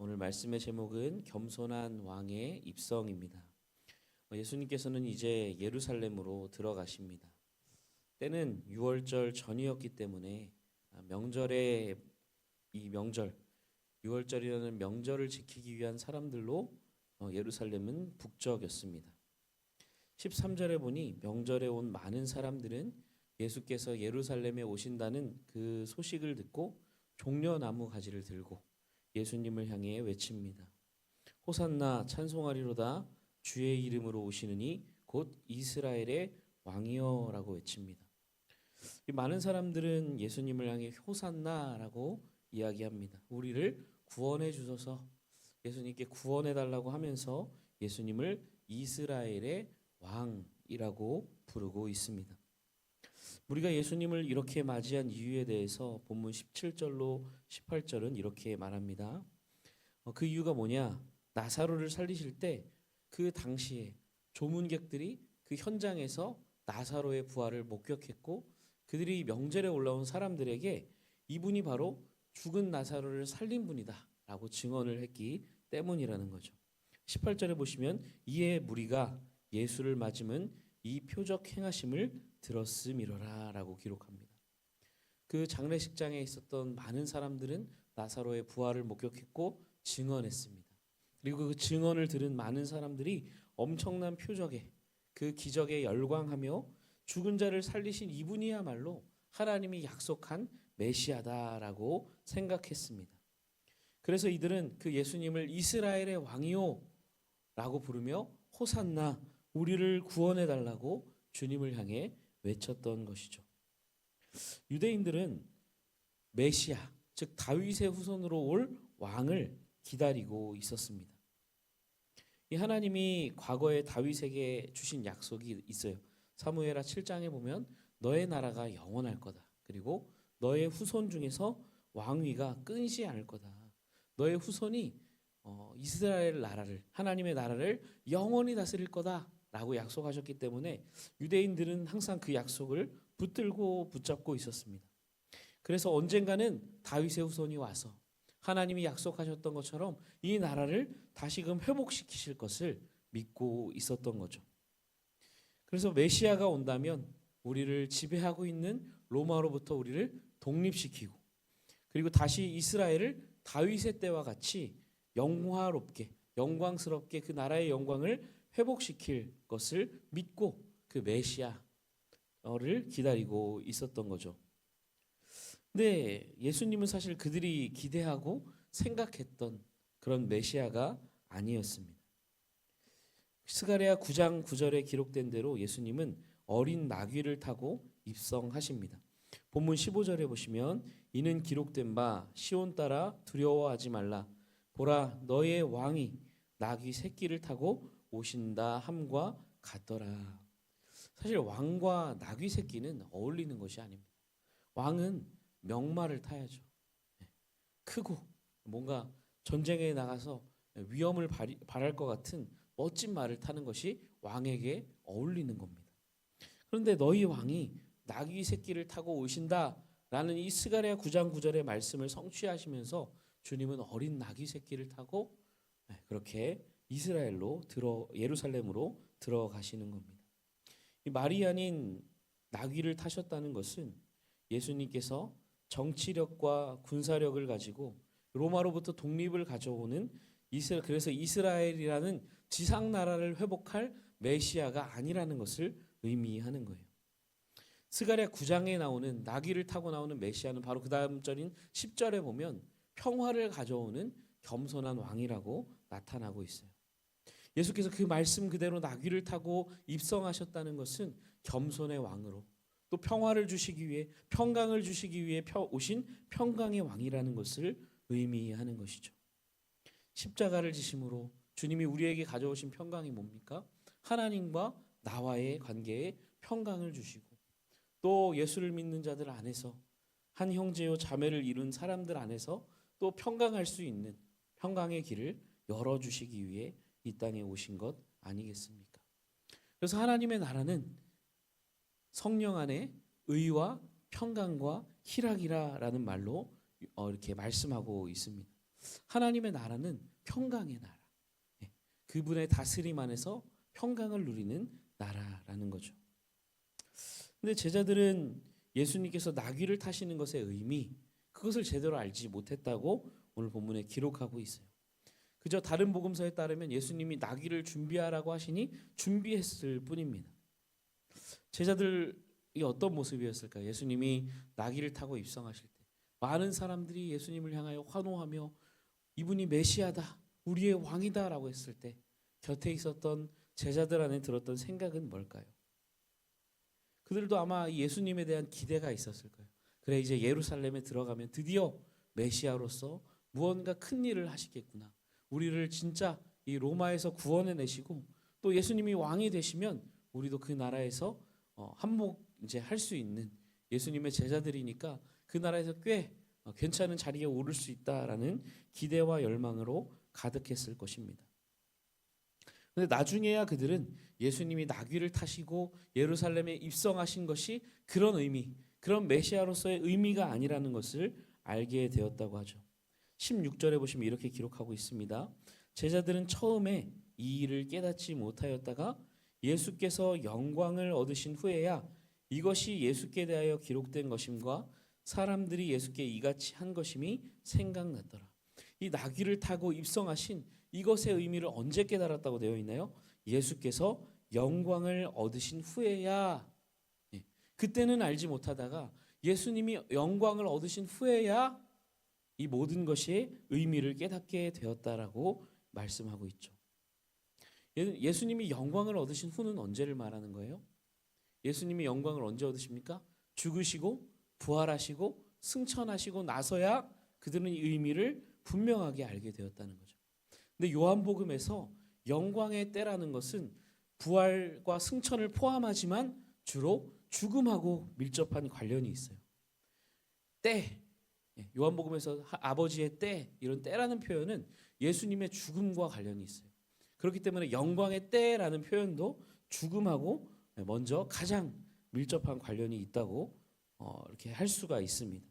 오늘 말씀의 제목은 겸손한 왕의 입성입니다. 예수님께서는 이제 예루살렘으로 들어가십니다. 때는 유월절 전이었기 때문에 명절에 이 명절, 유월절이라는 명절을 지키기 위한 사람들로 예루살렘은 북적였습니다. 13절에 보니 명절에 온 많은 사람들은 예수께서 예루살렘에 오신다는 그 소식을 듣고 종려나무 가지를 들고 예수님을 향해 외칩니다. 호산나 찬송하리로다 주의 이름으로 오시느니 곧 이스라엘의 왕이여라고 외칩니다. 많은 사람들은 예수님을 향해 호산나라고 이야기합니다. 우리를 구원해 주소서, 예수님께 구원해 달라고 하면서 예수님을 이스라엘의 왕이라고 부르고 있습니다. 우리가 예수님을 이렇게 맞이한 이유에 대해서 본문 17절로 18절은 이렇게 말합니다. 그 이유가 뭐냐? 나사로를 살리실 때 그 당시에 조문객들이 그 현장에서 나사로의 부활을 목격했고 그들이 명절에 올라온 사람들에게 이분이 바로 죽은 나사로를 살린 분이다 라고 증언을 했기 때문이라는 거죠. 18절에 보시면 이에 무리가 예수를 맞음은 이 표적 행하심을 들었음이로라 라고 기록합니다. 그 장례식장에 있었던 많은 사람들은 나사로의 부활을 목격했고 증언했습니다. 그리고 그 증언을 들은 많은 사람들이 엄청난 표적에 그 기적에 열광하며 죽은 자를 살리신 이분이야말로 하나님이 약속한 메시아다라고 생각했습니다. 그래서 이들은 그 예수님을 이스라엘의 왕이요 라고 부르며 호산나 우리를 구원해 달라고 주님을 향해 외쳤던 것이죠. 유대인들은 메시아, 즉 다윗의 후손으로 올 왕을 기다리고 있었습니다. 이 하나님이 과거에 다윗에게 주신 약속이 있어요. 사무엘하 7장에 보면 너의 나라가 영원할 거다. 그리고 너의 후손 중에서 왕위가 끊이지 않을 거다. 너의 후손이 이스라엘 나라를, 하나님의 나라를 영원히 다스릴 거다 라고 약속하셨기 때문에 유대인들은 항상 그 약속을 붙들고 붙잡고 있었습니다. 그래서 언젠가는 다윗의 후손이 와서 하나님이 약속하셨던 것처럼 이 나라를 다시금 회복시키실 것을 믿고 있었던 거죠. 그래서 메시아가 온다면 우리를 지배하고 있는 로마로부터 우리를 독립시키고 그리고 다시 이스라엘을 다윗의 때와 같이 영화롭게 영광스럽게 그 나라의 영광을 회복시킬 것을 믿고 그 메시아를 기다리고 있었던 거죠. 근데 예수님은 사실 그들이 기대하고 생각했던 그런 메시아가 아니었습니다. 스가랴 9장 9절에 기록된 대로 예수님은 어린 나귀를 타고 입성하십니다. 본문 15절에 보시면 이는 기록된 바 시온 따라 두려워하지 말라 보라 너의 왕이 나귀 새끼를 타고 오신다 함과 같더라. 사실 왕과 나귀 새끼는 어울리는 것이 아닙니다. 왕은 명마를 타야죠. 크고 뭔가 전쟁에 나가서 위험을 발할 것 같은 멋진 말을 타는 것이 왕에게 어울리는 겁니다. 그런데 너희 왕이 나귀 새끼를 타고 오신다라는 이 스가랴 9장 9절의 말씀을 성취하시면서 주님은 어린 나귀 새끼를 타고 그렇게 예루살렘으로 들어가시는 겁니다. 이 말이 아닌 나귀를 타셨다는 것은 예수님께서 정치력과 군사력을 가지고 로마로부터 독립을 가져오는 그래서 이스라엘이라는 지상 나라를 회복할 메시아가 아니라는 것을 의미하는 거예요. 스가랴 9장에 나오는 나귀를 타고 나오는 메시아는 바로 그 다음 절인 10절에 보면 평화를 가져오는 겸손한 왕이라고 나타나고 있어요. 예수께서 그 말씀 그대로 나귀를 타고 입성하셨다는 것은 겸손의 왕으로 또 평화를 주시기 위해 평강을 주시기 위해 오신 평강의 왕이라는 것을 의미하는 것이죠. 십자가를 지심으로 주님이 우리에게 가져오신 평강이 뭡니까? 하나님과 나와의 관계에 평강을 주시고 또 예수를 믿는 자들 안에서 한 형제요 자매를 이룬 사람들 안에서 또 평강할 수 있는 평강의 길을 열어주시기 위해 이 땅에 오신 것 아니겠습니까? 그래서 하나님의 나라는 성령 안에 의와 평강과 희락이라는 말로 이렇게 말씀하고 있습니다. 하나님의 나라는 평강의 나라. 예, 그분의 다스림 안에서 평강을 누리는 나라라는 거죠. 근데 제자들은 예수님께서 나귀를 타시는 것의 의미, 그것을 제대로 알지 못했다고 오늘 본문에 기록하고 있어요. 그저 다른 복음서에 따르면 예수님이 나귀를 준비하라고 하시니 준비했을 뿐입니다. 제자들이 어떤 모습이었을까요? 예수님이 나귀를 타고 입성하실 때 많은 사람들이 예수님을 향하여 환호하며 이분이 메시아다, 우리의 왕이다라고 했을 때 곁에 있었던 제자들 안에 들었던 생각은 뭘까요? 그들도 아마 예수님에 대한 기대가 있었을 거예요. 그래, 이제 예루살렘에 들어가면 드디어 메시아로서 무언가 큰 일을 하시겠구나. 우리를 진짜 이 로마에서 구원해 내시고 또 예수님이 왕이 되시면 우리도 그 나라에서 한몫 이제 할 수 있는 예수님의 제자들이니까 그 나라에서 꽤 괜찮은 자리에 오를 수 있다라는 기대와 열망으로 가득했을 것입니다. 그런데 나중에야 그들은 예수님이 나귀를 타시고 예루살렘에 입성하신 것이 그런 의미, 그런 메시아로서의 의미가 아니라는 것을 알게 되었다고 하죠. 16절에 보시면 이렇게 기록하고 있습니다. 제자들은 처음에 이 일을 깨닫지 못하였다가 예수께서 영광을 얻으신 후에야 이것이 예수께 대하여 기록된 것임과 사람들이 예수께 이같이 한 것임이 생각났더라. 이 나귀를 타고 입성하신 이것의 의미를 언제 깨달았다고 되어 있나요? 예수께서 영광을 얻으신 후에야. 그때는 알지 못하다가 예수님이 영광을 얻으신 후에야 이 모든 것이 의미를 깨닫게 되었다라고 말씀하고 있죠. 예수님이 영광을 얻으신 후는 언제를 말하는 거예요? 예수님이 영광을 언제 얻으십니까? 죽으시고 부활하시고 승천하시고 나서야 그들은 이 의미를 분명하게 알게 되었다는 거죠. 근데 요한복음에서 영광의 때라는 것은 부활과 승천을 포함하지만 주로 죽음하고 밀접한 관련이 있어요. 때, 요한복음에서 아버지의 때, 이런 때라는 표현은 예수님의 죽음과 관련이 있어요. 그렇기 때문에 영광의 때라는 표현도 죽음하고 먼저 가장 밀접한 관련이 있다고 이렇게 할 수가 있습니다.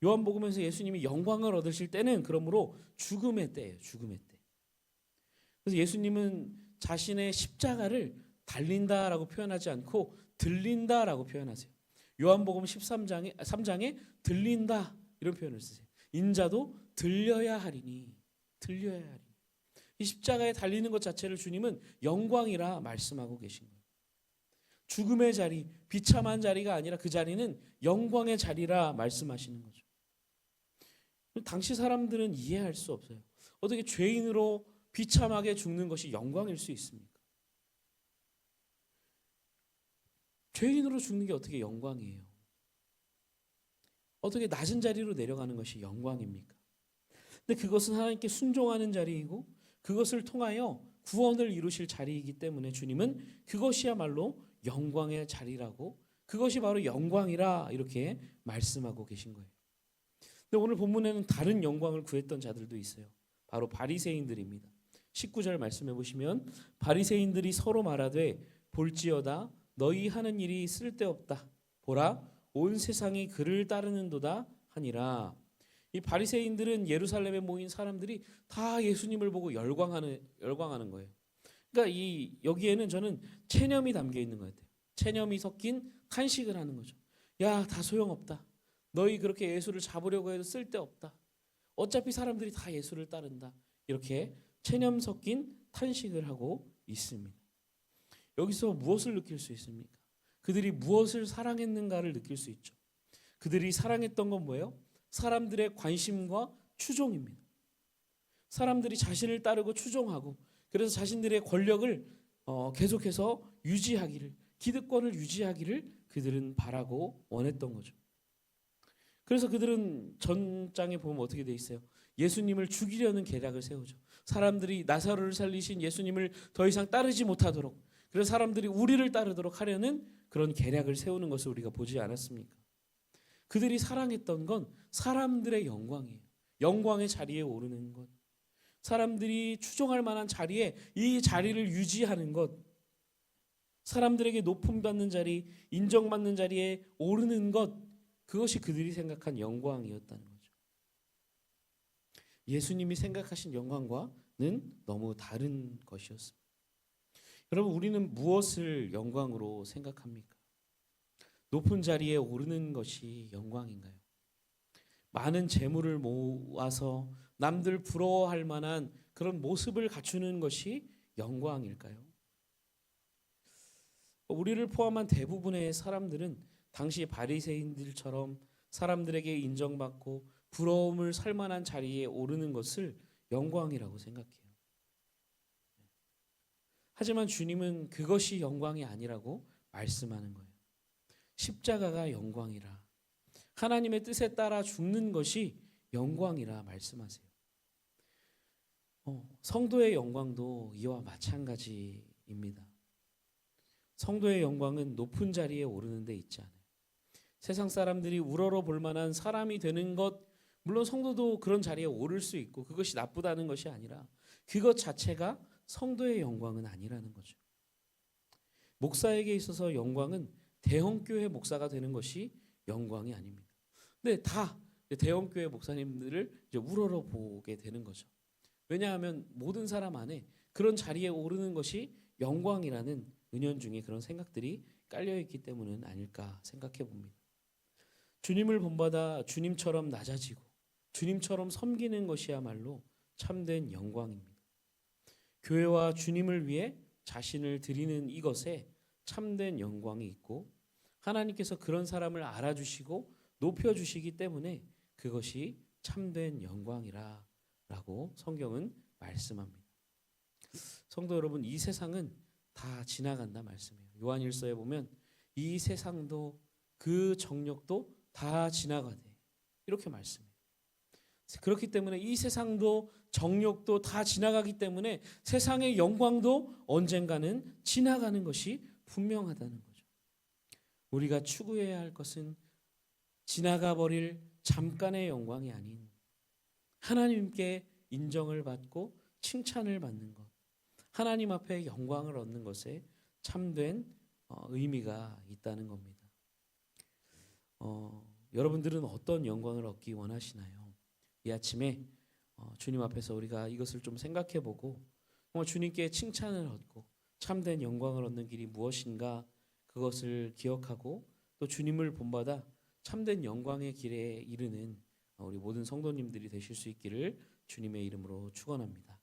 요한복음에서 예수님이 영광을 얻으실 때는 그러므로 죽음의 때예요. 죽음의 때. 그래서 예수님은 자신의 십자가를 달린다라고 표현하지 않고 들린다라고 표현하세요. 요한복음 3장에 들린다 이런 표현을 쓰세요. 인자도 들려야 하리니. 들려야 하리니. 이 십자가에 달리는 것 자체를 주님은 영광이라 말씀하고 계신 거예요. 죽음의 자리, 비참한 자리가 아니라 그 자리는 영광의 자리라 말씀하시는 거죠. 당시 사람들은 이해할 수 없어요. 어떻게 죄인으로 비참하게 죽는 것이 영광일 수 있습니까? 죄인으로 죽는 게 어떻게 영광이에요? 어떻게 낮은 자리로 내려가는 것이 영광입니까? 근데 그것은 하나님께 순종하는 자리이고 그것을 통하여 구원을 이루실 자리이기 때문에 주님은 그것이야말로 영광의 자리라고, 그것이 바로 영광이라 이렇게 말씀하고 계신 거예요. 근데 오늘 본문에는 다른 영광을 구했던 자들도 있어요. 바로 바리새인들입니다. 19절 말씀해 보시면 바리새인들이 서로 말하되 볼지어다 너희 하는 일이 쓸데없다. 보라 온 세상이 그를 따르는도다 하니라. 이 바리새인들은 예루살렘에 모인 사람들이 다 예수님을 보고 열광하는 거예요. 그러니까 여기에는 저는 체념이 담겨 있는 것 같아요. 체념이 섞인 탄식을 하는 거죠. 야, 다 소용없다. 너희 그렇게 예수를 잡으려고 해도 쓸데없다. 어차피 사람들이 다 예수를 따른다. 이렇게 체념 섞인 탄식을 하고 있습니다. 여기서 무엇을 느낄 수 있습니까? 그들이 무엇을 사랑했는가를 느낄 수 있죠. 그들이 사랑했던 건 뭐예요? 사람들의 관심과 추종입니다. 사람들이 자신을 따르고 추종하고 그래서 자신들의 권력을 계속해서 유지하기를, 기득권을 유지하기를 그들은 바라고 원했던 거죠. 그래서 그들은 전장에 보면 어떻게 돼 있어요? 예수님을 죽이려는 계략을 세우죠. 사람들이 나사로를 살리신 예수님을 더 이상 따르지 못하도록, 그래서 사람들이 우리를 따르도록 하려는 그런 계략을 세우는 것을 우리가 보지 않았습니까? 그들이 사랑했던 건 사람들의 영광이에요. 영광의 자리에 오르는 것, 사람들이 추종할 만한 자리에 이 자리를 유지하는 것, 사람들에게 높임받는 자리, 인정받는 자리에 오르는 것, 그것이 그들이 생각한 영광이었다는 거죠. 예수님이 생각하신 영광과는 너무 다른 것이었습니다. 여러분, 우리는 무엇을 영광으로 생각합니까? 높은 자리에 오르는 것이 영광인가요? 많은 재물을 모아서 남들 부러워할 만한 그런 모습을 갖추는 것이 영광일까요? 우리를 포함한 대부분의 사람들은 당시 바리새인들처럼 사람들에게 인정받고 부러움을 살 만한 자리에 오르는 것을 영광이라고 생각해요. 하지만 주님은 그것이 영광이 아니라고 말씀하는 거예요. 십자가가 영광이라, 하나님의 뜻에 따라 죽는 것이 영광이라 말씀하세요. 성도의 영광도 이와 마찬가지입니다. 성도의 영광은 높은 자리에 오르는 데 있지 않아요. 세상 사람들이 우러러 볼 만한 사람이 되는 것, 물론 성도도 그런 자리에 오를 수 있고 그것이 나쁘다는 것이 아니라 그것 자체가 성도의 영광은 아니라는 거죠. 목사에게 있어서 영광은 대형교회 목사가 되는 것이 영광이 아닙니다. 근데 다 대형교회 목사님들을 이제 우러러 보게 되는 거죠. 왜냐하면 모든 사람 안에 그런 자리에 오르는 것이 영광이라는 은연중에 그런 생각들이 깔려있기 때문은 아닐까 생각해 봅니다. 주님을 본받아 주님처럼 낮아지고 주님처럼 섬기는 것이야말로 참된 영광입니다. 교회와 주님을 위해 자신을 드리는 이것에 참된 영광이 있고 하나님께서 그런 사람을 알아주시고 높여주시기 때문에 그것이 참된 영광이라고 성경은 말씀합니다. 성도 여러분, 이 세상은 다 지나간다 말씀이에요. 요한일서에 보면 이 세상도 그 정욕도 다 지나가되 이렇게 말씀해요. 그렇기 때문에 이 세상도 정욕도 다 지나가기 때문에 세상의 영광도 언젠가는 지나가는 것이 분명하다는 거죠. 우리가 추구해야 할 것은 지나가 버릴 잠깐의 영광이 아닌 하나님께 인정을 받고 칭찬을 받는 것, 하나님 앞에 영광을 얻는 것에 참된 의미가 있다는 겁니다. 여러분들은 어떤 영광을 얻기 원하시나요? 이 아침에 주님 앞에서 우리가 이것을 좀 생각해보고 주님께 칭찬을 얻고 참된 영광을 얻는 길이 무엇인가 그것을 기억하고 또 주님을 본받아 참된 영광의 길에 이르는 우리 모든 성도님들이 되실 수 있기를 주님의 이름으로 축원합니다.